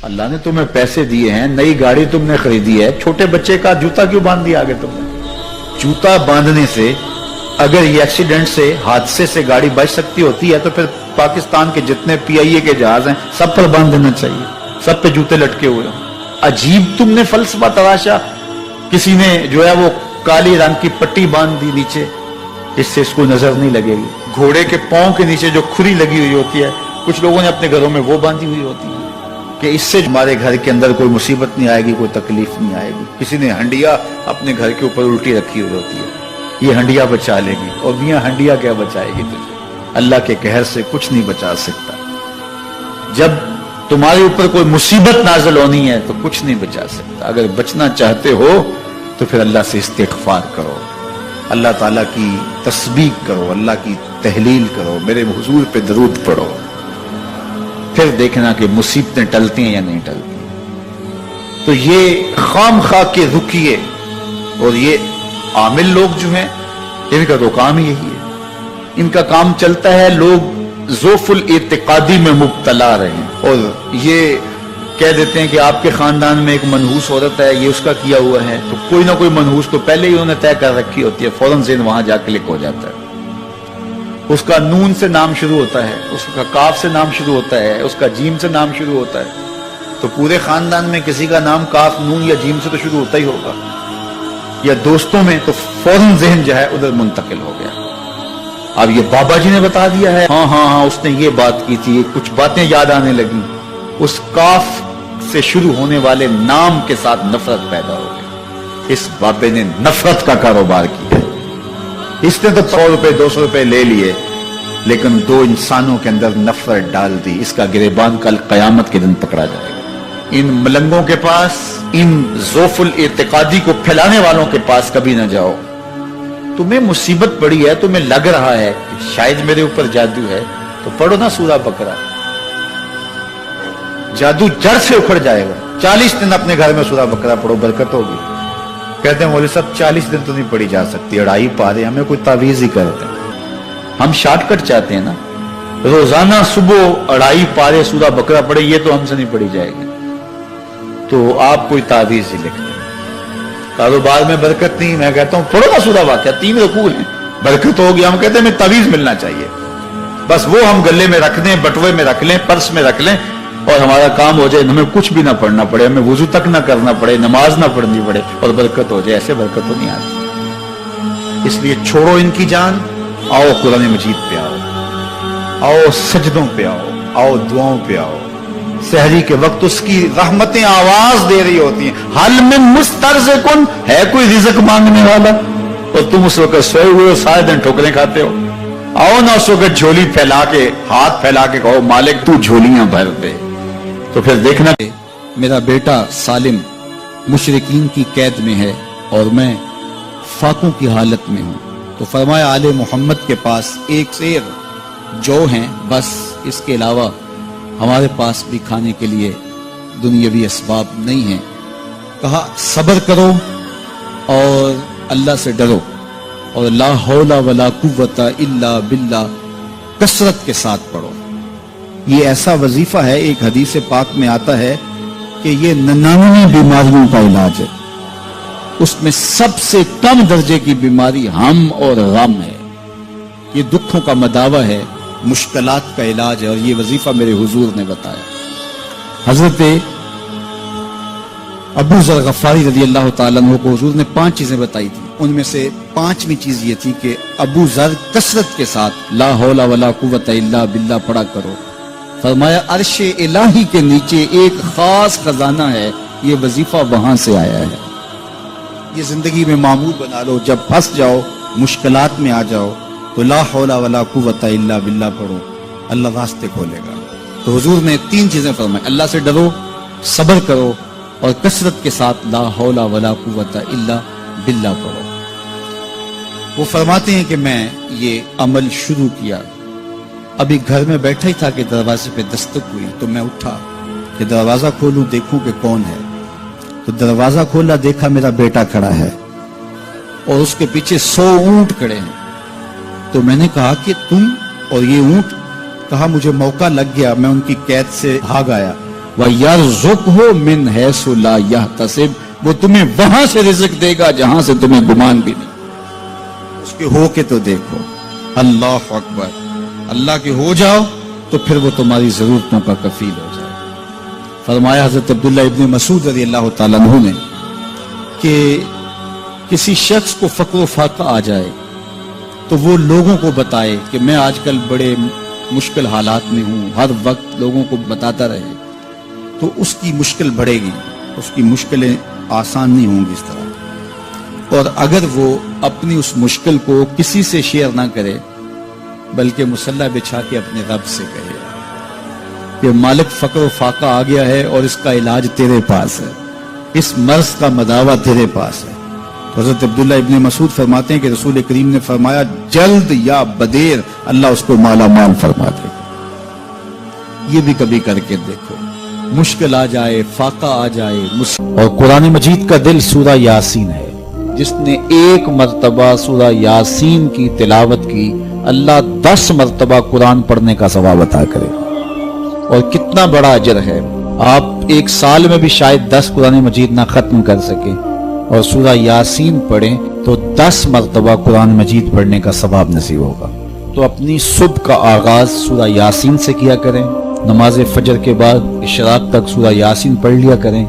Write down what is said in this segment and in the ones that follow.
اللہ نے تمہیں پیسے دیے ہیں, نئی گاڑی تم نے خریدی ہے, چھوٹے بچے کا جوتا کیوں باندھ دیا آگے تم نے؟ جوتا باندھنے سے اگر یہ ایکسیڈنٹ سے, حادثے سے گاڑی بچ سکتی ہوتی ہے تو پھر پاکستان کے جتنے پی آئی اے کے جہاز ہیں سب پر باندھ دینا چاہیے, سب پہ جوتے لٹکے ہوئے ہوں. عجیب تم نے فلسفہ تراشا. کسی نے جو ہے وہ کالی رنگ کی پٹی باندھ دی نیچے, اس سے اس کو نظر نہیں لگے گی. گھوڑے کے پاؤں کے نیچے جو کھری لگی ہوئی ہوتی ہے, کچھ لوگوں نے اپنے گھروں میں وہ باندھی ہوئی ہوتی ہے کہ اس سے ہمارے گھر کے اندر کوئی مصیبت نہیں آئے گی, کوئی تکلیف نہیں آئے گی. کسی نے ہنڈیا اپنے گھر کے اوپر الٹی رکھی ہوئی ہوتی ہے, یہ ہنڈیا بچا لے گی. اور میاں ہنڈیا کیا بچائے گی تجھے؟ اللہ کے قہر سے کچھ نہیں بچا سکتا. جب تمہارے اوپر کوئی مصیبت نازل ہونی ہے تو کچھ نہیں بچا سکتا. اگر بچنا چاہتے ہو تو پھر اللہ سے استغفار کرو, اللہ تعالیٰ کی تسبیح کرو, اللہ کی تحلیل کرو, میرے حضور پہ درود پڑھو, پھر دیکھنا کہ مصیبتیں ٹلتی ہیں یا نہیں ٹلتی. تو یہ خام خواہ کے رکیے, اور یہ عامل لوگ جو ہیں ان کا تو کام یہی ہے, ان کا کام چلتا ہے لوگ ذوف الاعتقادی میں مبتلا رہے, اور یہ کہہ دیتے ہیں کہ آپ کے خاندان میں ایک منحوس عورت ہے, یہ اس کا کیا ہوا ہے, تو کوئی نہ کوئی منحوس تو پہلے ہی انہوں نے طے کر رکھی ہوتی ہے, فوراً ذہن وہاں جا کلک ہو جاتا ہے. اس کا نون سے نام شروع ہوتا ہے, اس کا کاف سے نام شروع ہوتا ہے, اس کا جیم سے نام شروع ہوتا ہے, تو پورے خاندان میں کسی کا نام کاف, نون یا جیم سے تو شروع ہوتا ہی ہوگا, یا دوستوں میں, تو فوراً ذہن جو ہے ادھر منتقل ہو گیا. اب یہ بابا جی نے بتا دیا ہے, ہاں اس نے یہ بات کی تھی, کچھ باتیں یاد آنے لگی, اس کاف سے شروع ہونے والے نام کے ساتھ نفرت پیدا ہو گئی. اس بابے نے نفرت کا کاروبار کیا. اس نے تو 100 روپے 200 روپے لے لیے, لیکن دو انسانوں کے اندر نفرت ڈال دی. اس کا گریبان کل قیامت کے دن پکڑا جائے گا. ان ملنگوں کے پاس, ان ذوف الاعتقادی کو پھیلانے والوں کے پاس کبھی نہ جاؤ. تمہیں مصیبت پڑی ہے, تمہیں لگ رہا ہے کہ شاید میرے اوپر جادو ہے, تو پڑھو نا سورہ بقرہ, جادو جڑ سے اکھڑ جائے گا. 40 دن اپنے گھر میں سورہ بقرہ پڑھو, برکت ہوگی. کہتے ہیں مولوی صاحب 40 دن تو نہیں پڑھی جا سکتی, 2.5 پارے, ہمیں کوئی تعویذ ہی کرتے ہیں. ہم شارٹ کٹ چاہتے ہیں نا, روزانہ صبح 2.5 پارے سورہ بقرہ پڑھے, یہ تو ہم سے نہیں پڑھی جائے گی. تو آپ کوئی تعویذ ہی لکھتے ہیں. کاروبار میں برکت نہیں, میں کہتا ہوں پڑھو نا سورہ واقعہ, 3 رکوع ہیں, برکت ہوگی. ہم کہتے ہیں ہمیں تعویذ ملنا چاہیے, بس وہ ہم گلے میں رکھ دیں, بٹوے میں رکھ لیں, پرس میں رکھ لیں, اور ہمارا کام ہو جائے, ہمیں کچھ بھی نہ پڑھنا پڑے, ہمیں وضو تک نہ کرنا پڑے, نماز نہ پڑھنی پڑے, اور برکت ہو جائے. ایسے برکت تو نہیں آتی. اس لیے چھوڑو ان کی جان, آؤ قرآن مجید پہ آؤ, آؤ سجدوں پہ آؤ, آؤ دعاؤں پہ آؤ. سحری کے وقت اس کی رحمتیں آواز دے رہی ہوتی ہیں, حل من مسترزقن, ہے کوئی رزق مانگنے والا, اور تم اس وقت سوئے ہوئے ہو, سارے دن ٹھوکریں کھاتے ہو. آؤ نا اس وقت جھولی پھیلا کے, ہاتھ پھیلا کے کہو مالک تو جھولیاں بھر دے. تو پھر دیکھنا میرا بیٹا سالم مشرکین کی قید میں ہے اور میں فاقوں کی حالت میں ہوں. تو فرمایا آل محمد کے پاس ایک سیر جو ہیں, بس اس کے علاوہ ہمارے پاس بھی کھانے کے لیے دنیاوی اسباب نہیں ہیں. کہا صبر کرو اور اللہ سے ڈرو, اور لا حول ولا قوت الا باللہ کثرت کے ساتھ پڑھو. یہ ایسا وظیفہ ہے, ایک حدیث پاک میں آتا ہے کہ یہ 99 بیماریوں کا علاج ہے. اس میں سب سے کم درجے کی بیماری ہم اور غم ہے. یہ دکھوں کا مداوع ہے, مشکلات کا علاج ہے, اور یہ وظیفہ میرے حضور نے بتایا. حضرت ابو ذر غفاری رضی اللہ تعالیٰ عنہ کو حضور نے 5 چیزیں بتائی تھی. ان میں سے 5ویں چیز یہ تھی کہ ابو ذر کثرت کے ساتھ لا حول ولا قوت الا باللہ پڑھا کرو. فرمایا عرش الہی کے نیچے ایک خاص خزانہ ہے, یہ وظیفہ وہاں سے آیا ہے. یہ زندگی میں معمول بنا لو, جب پھنس جاؤ, مشکلات میں آ جاؤ, تو لا حول ولا قوت الا باللہ پڑھو, اللہ راستے کھولے گا. تو حضور نے 3 چیزیں فرمائی, اللہ سے ڈرو, صبر کرو, اور کثرت کے ساتھ لا حول ولا قوت الا باللہ پڑھو. وہ فرماتے ہیں کہ میں یہ عمل شروع کیا, ابھی گھر میں بیٹھا ہی تھا کہ دروازے پہ دستک ہوئی, تو میں اٹھا کہ دروازہ کھولوں دیکھوں کہ کون ہے. تو دروازہ کھولا, دیکھا میرا بیٹا کھڑا ہے اور اس کے پیچھے 100 اونٹ کھڑے ہیں. تو میں نے کہا کہ تم اور یہ اونٹ؟ کہا مجھے موقع لگ گیا, میں ان کی قید سے بھاگ آیا. وَيَرْزُقْهُ مِنْ حَيْثُ لَا يَحْتَسِبُ، وہ تمہیں وہاں سے رزق دے گا جہاں سے تمہیں گمان بھی نہیں۔ اس کے ہو کے تو دیکھو، اللہ اکبر، اللہ کے ہو جاؤ تو پھر وہ تمہاری ضرورتوں کا کفیل ہو جائے۔ فرمایا حضرت عبداللہ ابن مسعود رضی اللہ تعالیٰ عنہ نے کہ کسی شخص کو فقر و فاقہ آ جائے تو وہ لوگوں کو بتائے کہ میں آج کل بڑے مشکل حالات میں ہوں، ہر وقت لوگوں کو بتاتا رہے تو اس کی مشکل بڑھے گی، اس کی مشکلیں آسان نہیں ہوں گی اس طرح۔ اور اگر وہ اپنی اس مشکل کو کسی سے شیئر نہ کرے بلکہ مصلی بچھا کے اپنے رب سے کہے کہ مالک فقر و فاقہ آ گیا ہے اور اس کا علاج تیرے پاس ہے، اس مرض کا مداوع تیرے پاس ہے۔ حضرت عبداللہ ابن مسعود فرماتے ہیں کہ رسول کریم نے فرمایا جلد یا بدیر اللہ اس کو مالا مال فرما دے گا۔ یہ بھی کبھی کر کے دیکھو، مشکل آ جائے، فاقہ آ جائے۔ اور قرآن مجید کا دل سورہ یاسین ہے، جس نے ایک مرتبہ سورہ یاسین کی تلاوت کی اللہ 10 مرتبہ قرآن پڑھنے کا ثواب عطا کرے۔ اور کتنا بڑا اجر ہے، آپ ایک سال میں بھی شاید 10 قرآن مجید نہ ختم کر سکیں اور سورہ یاسین پڑھیں تو 10 مرتبہ قرآن مجید پڑھنے کا ثواب نصیب ہوگا۔ تو اپنی صبح کا آغاز سورہ یاسین سے کیا کریں، نماز فجر کے بعد اشراق تک سورہ یاسین پڑھ لیا کریں۔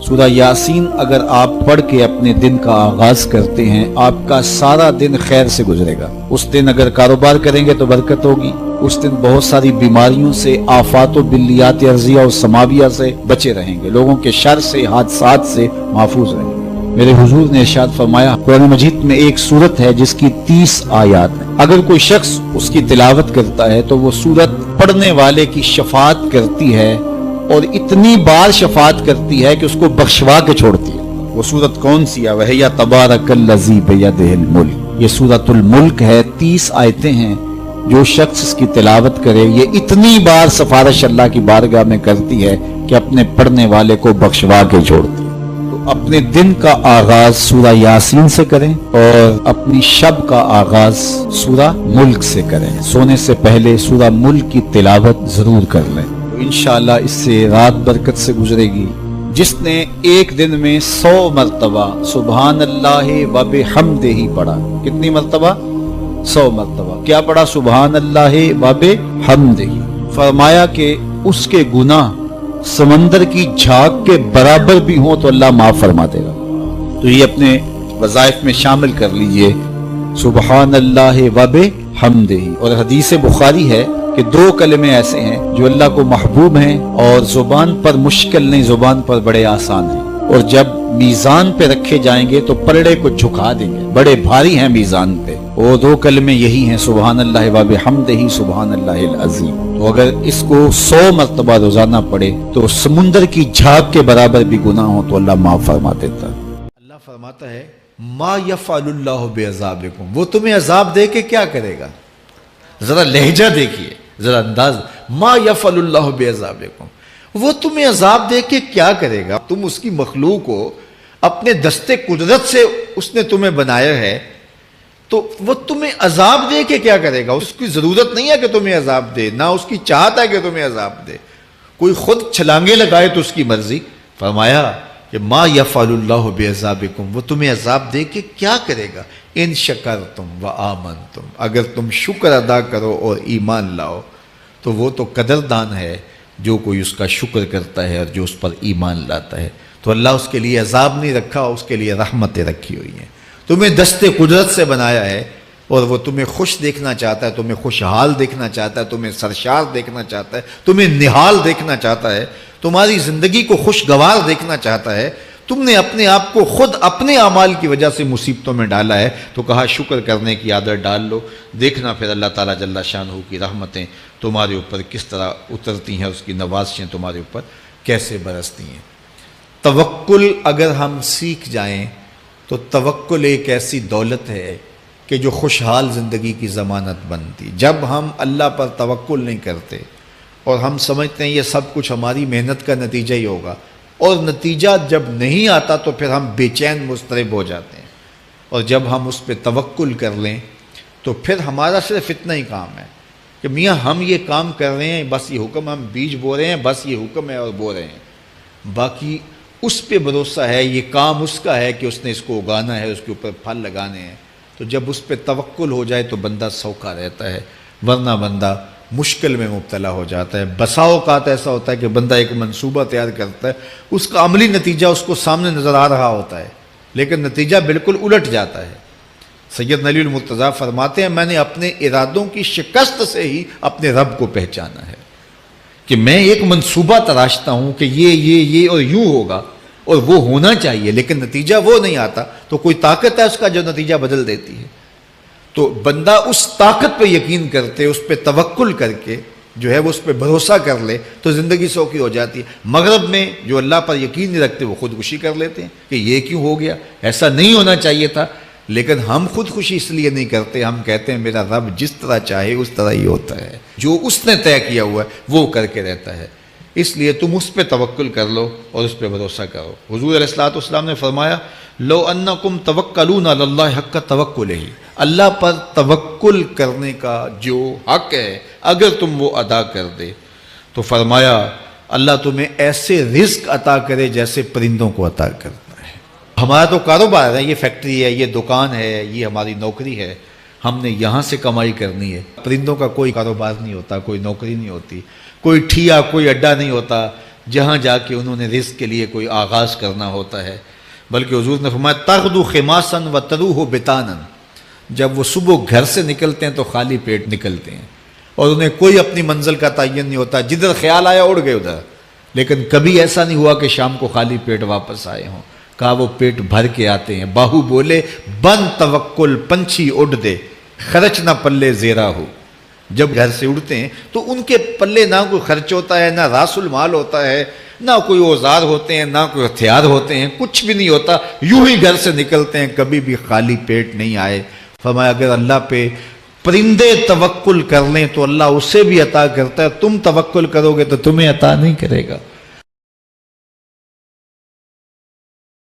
سورہ یاسین اگر آپ پڑھ کے اپنے دن کا آغاز کرتے ہیں، آپ کا سارا دن خیر سے گزرے گا۔ اس دن اگر کاروبار کریں گے تو برکت ہوگی، اس دن بہت ساری بیماریوں سے، آفات و بلیات ارضیہ و سماویہ سے بچے رہیں گے، لوگوں کے شر سے، حادثات سے محفوظ رہیں گے۔ میرے حضور نے ارشاد فرمایا قرآن مجید میں ایک سورت ہے جس کی 30 آیات ہیں، اگر کوئی شخص اس کی تلاوت کرتا ہے تو وہ سورت پڑھنے والے کی شفاعت کرتی ہے، اور اتنی بار شفاعت کرتی ہے کہ اس کو بخشوا کے چھوڑتی ہے۔ وہ سورت کون سی ہے؟ وَهِيَ تَبَارَكَ الَّذِي بِيَدِهِ الْمُلْكُ، یہ سورۃ الملک ہے، 30 آیتیں ہیں۔ جو شخص اس کی تلاوت کرے یہ اتنی بار سفارش اللہ کی بارگاہ میں کرتی ہے کہ اپنے پڑھنے والے کو بخشوا کے چھوڑتی ہے۔ تو اپنے دن کا آغاز سورہ یاسین سے کریں اور اپنی شب کا آغاز سورہ ملک سے کریں۔ سونے سے پہلے سورہ ملک کی تلاوت ضرور کر لیں، انشاءاللہ اس سے رات برکت سے گزرے گی۔ جس نے ایک دن میں 100 مرتبہ سبحان اللہ و بحمدہ پڑھا، کتنی مرتبہ؟ 100 مرتبہ کیا پڑھا؟ سبحان اللہ و بحمدہ، فرمایا کہ اس کے گناہ سمندر کی جھاگ کے برابر بھی ہوں تو اللہ معاف فرما دے گا۔ تو یہ اپنے وظائف میں شامل کر لیجئے، سبحان اللہ و بحمدہ۔ اور حدیث بخاری ہے کہ 2 کلمے ایسے ہیں جو اللہ کو محبوب ہیں اور زبان پر مشکل نہیں، زبان پر بڑے آسان ہیں، اور جب میزان پہ رکھے جائیں گے تو پلڑے کو جھکا دیں گے، بڑے بھاری ہیں میزان پہ۔ وہ 2 کلمے یہی ہیں، سبحان اللہ و بحمدہ، سبحان اللہ العظیم۔ تو اگر اس کو 100 مرتبہ روزانہ پڑھے تو سمندر کی جھاگ کے برابر بھی گناہ ہو تو اللہ معاف فرما دیتا ہے۔ اللہ فرماتا ہے ما یفعل اللہ بعذابکم، وہ تمہیں عذاب دے کے کیا کرے گا؟ ذرا لہجہ دیکھیے، ذرا انداز، ما یفعل اللہ بعذابکم، وہ تمہیں عذاب دے کے کیا کرے گا؟ تم اس کی مخلوق ہو، اپنے دستے قدرت سے اس نے تمہیں بنایا ہے، تو وہ تمہیں عذاب دے کے کیا کرے گا؟ اس کی ضرورت نہیں ہے کہ تمہیں عذاب دے، نہ اس کی چاہت ہے کہ تمہیں عذاب دے، کوئی خود چھلانگے لگائے تو اس کی مرضی۔ فرمایا کہ ما یفعل اللہ بعذابکم، وہ تمہیں عذاب دے کے کیا کرے گا؟ ان شکرتم وآمنتم، اگر تم شکر ادا کرو اور ایمان لاؤ تو وہ تو قدردان ہے جو کوئی اس کا شکر کرتا ہے اور جو اس پر ایمان لاتا ہے۔ تو اللہ اس کے لیے عذاب نہیں رکھا، اس کے لیے رحمتیں رکھی ہوئی ہیں۔ تمہیں دستے قدرت سے بنایا ہے اور وہ تمہیں خوش دیکھنا چاہتا ہے، تمہیں خوشحال دیکھنا چاہتا ہے، تمہیں سرشار دیکھنا چاہتا ہے، تمہیں نہال دیکھنا چاہتا ہے، تمہاری زندگی کو خوشگوار دیکھنا چاہتا ہے۔ تم نے اپنے آپ کو خود اپنے اعمال کی وجہ سے مصیبتوں میں ڈالا ہے، تو کہا شکر کرنے کی عادت ڈال لو، دیکھنا پھر اللہ تعالیٰ جل شانہ کی رحمتیں تمہارے اوپر کس طرح اترتی ہیں، اس کی نوازشیں تمہارے اوپر کیسے برستی ہیں۔ توکل اگر ہم سیکھ جائیں تو توکل ایک ایسی دولت ہے کہ جو خوشحال زندگی کی ضمانت بنتی۔ جب ہم اللہ پر توکل نہیں کرتے اور ہم سمجھتے ہیں یہ سب کچھ ہماری محنت کا نتیجہ ہی ہوگا، اور نتیجہ جب نہیں آتا تو پھر ہم بے چین مضطرب ہو جاتے ہیں، اور جب ہم اس پہ توکل کر لیں تو پھر ہمارا صرف اتنا ہی کام ہے کہ میاں ہم یہ کام کر رہے ہیں، بس یہ حکم، ہم بیج بو رہے ہیں، بس یہ حکم ہے اور بو رہے ہیں، باقی اس پہ بھروسہ ہے، یہ کام اس کا ہے کہ اس نے اس کو اگانا ہے، اس کے اوپر پھل لگانے ہیں۔ تو جب اس پہ توکل ہو جائے تو بندہ سوکھا رہتا ہے، ورنہ بندہ مشکل میں مبتلا ہو جاتا ہے۔ بسا اوقات ایسا ہوتا ہے کہ بندہ ایک منصوبہ تیار کرتا ہے، اس کا عملی نتیجہ اس کو سامنے نظر آ رہا ہوتا ہے، لیکن نتیجہ بالکل الٹ جاتا ہے۔ سید علی المرتضیٰ فرماتے ہیں میں نے اپنے ارادوں کی شکست سے ہی اپنے رب کو پہچانا ہے، کہ میں ایک منصوبہ تراشتا ہوں کہ یہ اور یوں ہوگا اور وہ ہونا چاہیے، لیکن نتیجہ وہ نہیں آتا، تو کوئی طاقت ہے اس کا جو نتیجہ بدل دیتی ہے۔ تو بندہ اس طاقت پہ یقین کرتے، اس پہ توکل کر کے جو ہے وہ اس پہ بھروسہ کر لے تو زندگی سوکھی ہو جاتی ہے۔ مغرب میں جو اللہ پر یقین نہیں رکھتے وہ خودکشی کر لیتے ہیں کہ یہ کیوں ہو گیا، ایسا نہیں ہونا چاہیے تھا، لیکن ہم خودکشی اس لیے نہیں کرتے، ہم کہتے ہیں میرا رب جس طرح چاہے اس طرح ہی ہوتا ہے، جو اس نے طے کیا ہوا ہے وہ کر کے رہتا ہے، اس لیے تم اس پہ توکل کر لو اور اس پہ بھروسہ کرو۔ حضور علیہ الصلوۃ والسلام نے فرمایا لو انکم توکلون علی اللہ حق توکلہ، اللہ پر توکل کرنے کا جو حق ہے اگر تم وہ ادا کر دے تو فرمایا اللہ تمہیں ایسے رزق عطا کرے جیسے پرندوں کو عطا کرتا ہے۔ ہمارا تو کاروبار ہے، یہ فیکٹری ہے، یہ دکان ہے، یہ ہماری نوکری ہے، ہم نے یہاں سے کمائی کرنی ہے۔ پرندوں کا کوئی کاروبار نہیں ہوتا، کوئی نوکری نہیں ہوتی، کوئی ٹھیا، کوئی اڈا نہیں ہوتا جہاں جا کے انہوں نے رزق کے لیے کوئی آغاز کرنا ہوتا ہے، بلکہ حضور نے فرمایا تغدو خماسا وتروح بطانا، جب وہ صبح گھر سے نکلتے ہیں تو خالی پیٹ نکلتے ہیں اور انہیں کوئی اپنی منزل کا تعین نہیں ہوتا، جدھر خیال آیا اڑ گئے ادھر، لیکن کبھی ایسا نہیں ہوا کہ شام کو خالی پیٹ واپس آئے ہوں، کہا وہ پیٹ بھر کے آتے ہیں۔ باہو بولے بن توکل پنچھی اڑ دے، خرچ نہ پلے زیرا ہو، جب گھر سے اڑتے ہیں تو ان کے پلے نہ کوئی خرچ ہوتا ہے، نہ راس المال ہوتا ہے، نہ کوئی اوزار ہوتے ہیں، نہ کوئی ہتھیار ہوتے ہیں، کچھ بھی نہیں ہوتا، یوں ہی گھر سے نکلتے ہیں، کبھی بھی خالی پیٹ نہیں آئے۔ فرمایا اگر اللہ پہ پرندے توکل کر لیں تو اللہ اسے بھی عطا کرتا ہے، تم توکل کرو گے تو تمہیں عطا نہیں کرے گا۔